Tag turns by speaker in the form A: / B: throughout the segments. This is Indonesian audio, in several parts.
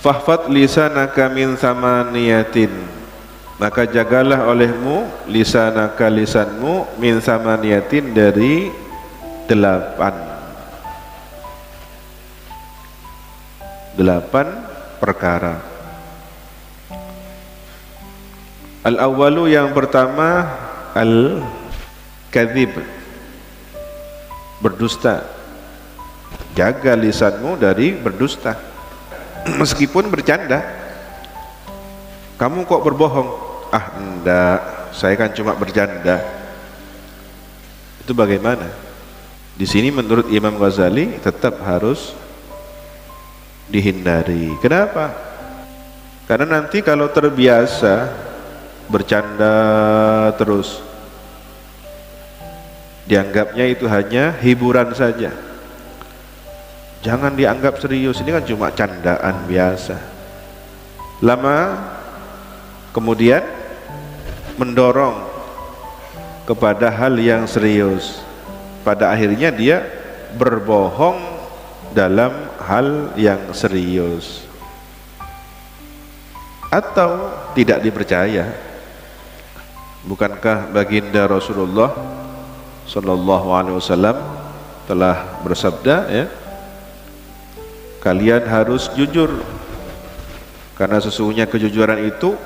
A: Fahfad lisanaka min samaniyatin, maka jagalah olehmu lisanaka lisanmu min samaniyatin dari 8 perkara. Al-awwalu, yang pertama, al-kadzib, berdusta. Jaga lisanmu dari berdusta. Meskipun bercanda, kamu kok berbohong? Ah, enggak, saya kan cuma bercanda. Itu bagaimana? Di sini menurut Imam Ghazali tetap harus dihindari. Kenapa? Karena nanti kalau terbiasa bercanda terus, dianggapnya itu hanya hiburan saja. Jangan dianggap serius, ini kan cuma candaan biasa. Lama kemudian mendorong kepada hal yang serius. Pada akhirnya dia berbohong dalam hal yang serius, atau tidak dipercaya. Bukankah baginda Rasulullah Sallallahu Alaihi Wasallam telah bersabda, ya, kalian harus jujur, karena sesungguhnya kejujuran itu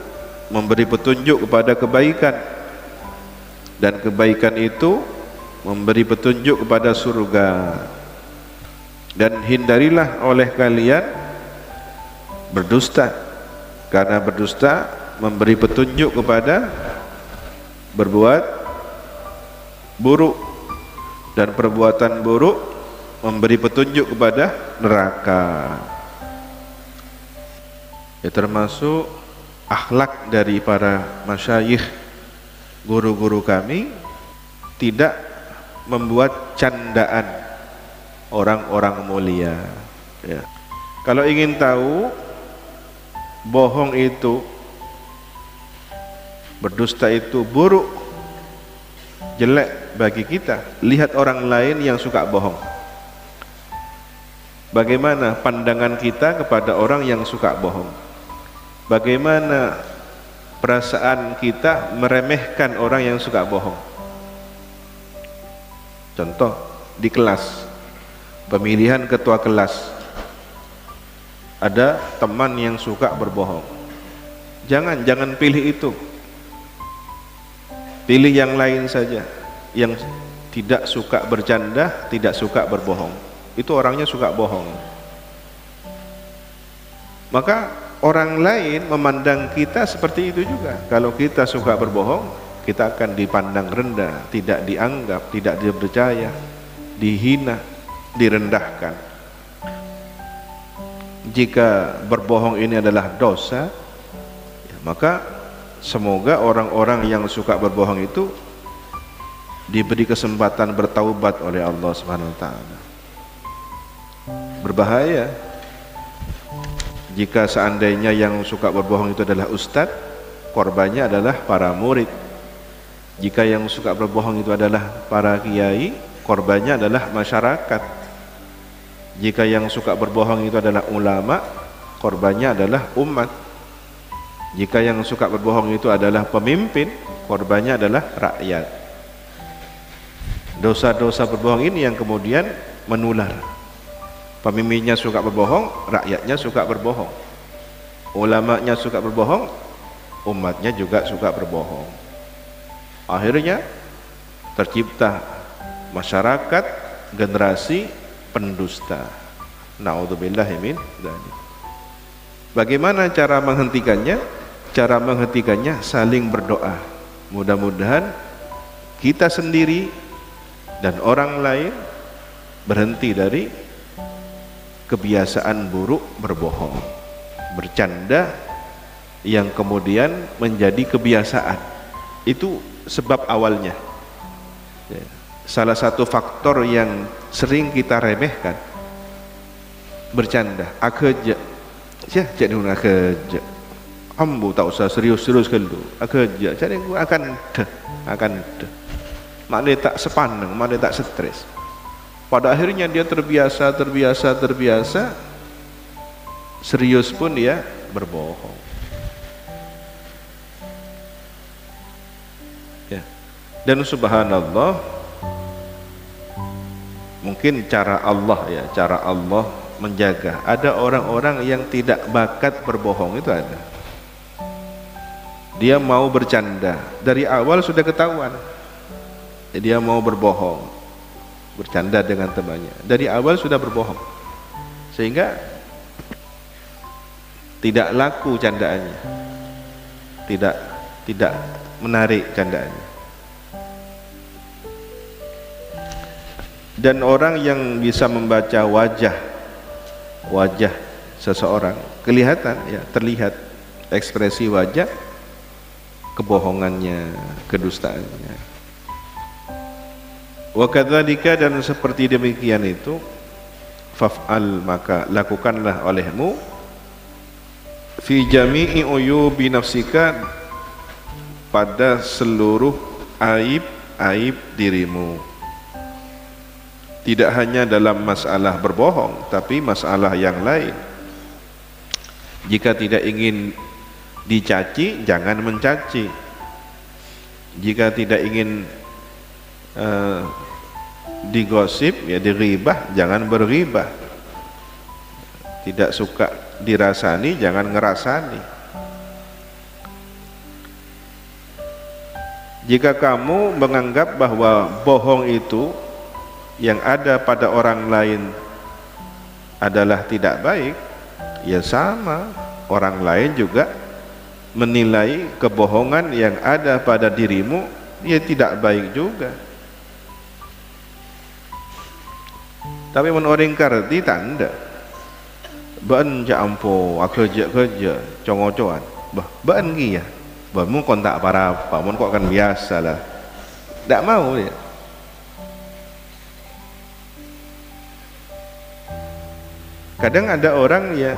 A: memberi petunjuk kepada kebaikan, dan kebaikan itu memberi petunjuk kepada surga. Dan hindarilah oleh kalian berdusta, karena berdusta memberi petunjuk kepada berbuat buruk, dan perbuatan buruk memberi petunjuk kepada neraka. Ya, termasuk akhlak dari para masyayikh, guru-guru kami, tidak membuat candaan orang-orang mulia. Ya. Kalau ingin tahu bohong itu, berdusta itu buruk, jelek bagi kita, lihat orang lain yang suka bohong. Bagaimana pandangan kita kepada orang yang suka bohong? Bagaimana perasaan kita meremehkan orang yang suka bohong? Contoh, di kelas, pemilihan ketua kelas, ada teman yang suka berbohong. Jangan pilih itu, pilih yang lain saja, yang tidak suka bercanda, tidak suka berbohong. Itu orangnya suka bohong. Maka orang lain memandang kita seperti itu juga. Kalau kita suka berbohong, kita akan dipandang rendah, tidak dianggap, tidak dipercaya, dihina, direndahkan. Jika berbohong ini adalah dosa, ya, maka semoga orang-orang yang suka berbohong itu diberi kesempatan bertaubat oleh Allah Subhanahu wa taala. Berbahaya jika seandainya yang suka berbohong itu adalah ustadz, korbannya adalah para murid. Jika yang suka berbohong itu adalah para kiai, korbannya adalah masyarakat. Jika yang suka berbohong itu adalah ulama, korbannya adalah umat. Jika yang suka berbohong itu adalah pemimpin, korbannya adalah rakyat. Dosa-dosa berbohong ini yang kemudian menular. Pemimpinnya suka berbohong, rakyatnya suka berbohong. Ulamanya suka berbohong, umatnya juga suka berbohong. Akhirnya tercipta masyarakat, generasi pendusta. Na'udzubillahi min dzalik. Bagaimana cara menghentikannya? Cara menghentikannya saling berdoa. Mudah-mudahan kita sendiri dan orang lain berhenti dari kebiasaan buruk berbohong, bercanda yang kemudian menjadi kebiasaan. Itu sebab awalnya. Ya. Salah satu faktor yang sering kita remehkan, bercanda, akerja, ya jadi akerja, ambu tak usah serius-serius kalau, akerja, jadi akan maknanya tak sepaneng, maknanya tak stres. Pada akhirnya dia terbiasa, serius pun dia berbohong. Ya. Dan subhanallah, mungkin cara Allah ya, cara Allah menjaga. Ada orang-orang yang tidak bakat berbohong, itu ada. Dia mau bercanda, dari awal sudah ketahuan. Dia mau berbohong, bercanda dengan temannya, dari awal sudah berbohong, sehingga tidak laku candaannya, tidak menarik candaannya. Dan orang yang bisa membaca wajah seseorang, kelihatan ya, terlihat ekspresi wajah kebohongannya, kedustaannya. Wa kadzalika, dan seperti demikian itu, faf'al, maka lakukanlah olehmu, fi jami'i uyubi nafsika, pada seluruh aib-aib dirimu. Tidak hanya dalam masalah berbohong, tapi masalah yang lain. Jika tidak ingin dicaci, jangan mencaci. Jika tidak ingin digosip, ya diribah, jangan berribah. Tidak suka dirasani, jangan ngerasani. Jika kamu menganggap bahwa bohong itu yang ada pada orang lain adalah tidak baik, ya sama, orang lain juga menilai kebohongan yang ada pada dirimu, ya tidak baik juga. Tapi mun orang karti tanda ban jampo kerja congocoan ban ya banmu kontak para apa mun kok kan biasa lah, tidak mau dia. Kadang ada orang ya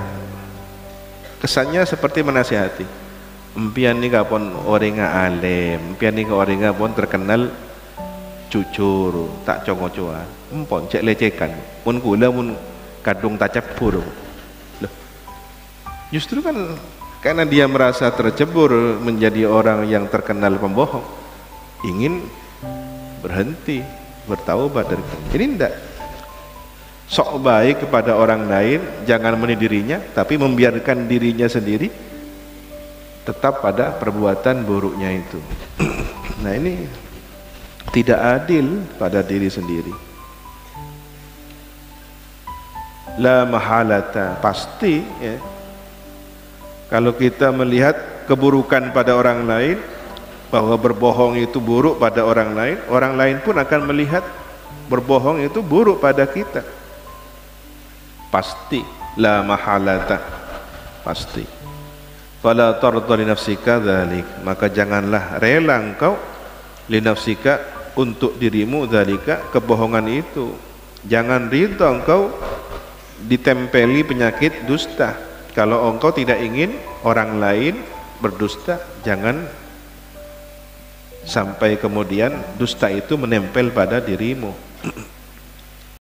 A: kesannya seperti menasihati, empian ni kapon orang alim, empian ni orang pun terkenal jujur, tak congocoan, empon cek lecehkan, mun kula mun kadung tacapur. Loh, justru kan karena dia merasa tercebur menjadi orang yang terkenal pembohong, ingin berhenti, bertaubat dari itu. Ini tidak sok baik kepada orang lain, jangan meniru dirinya, tapi membiarkan dirinya sendiri tetap pada perbuatan buruknya itu. Nah, ini tidak adil pada diri sendiri. La mahalata, pasti ya, kalau kita melihat keburukan pada orang lain, bahwa berbohong itu buruk pada orang lain pun akan melihat berbohong itu buruk pada kita. Pasti, la mahalata, pasti. Fala tarda li nafsika dzalik, maka janganlah rela engkau li nafsika, untuk dirimu, dzalika, kebohongan itu. Jangan ridha engkau ditempeli penyakit dusta. Kalau engkau tidak ingin orang lain berdusta, jangan sampai kemudian dusta itu menempel pada dirimu.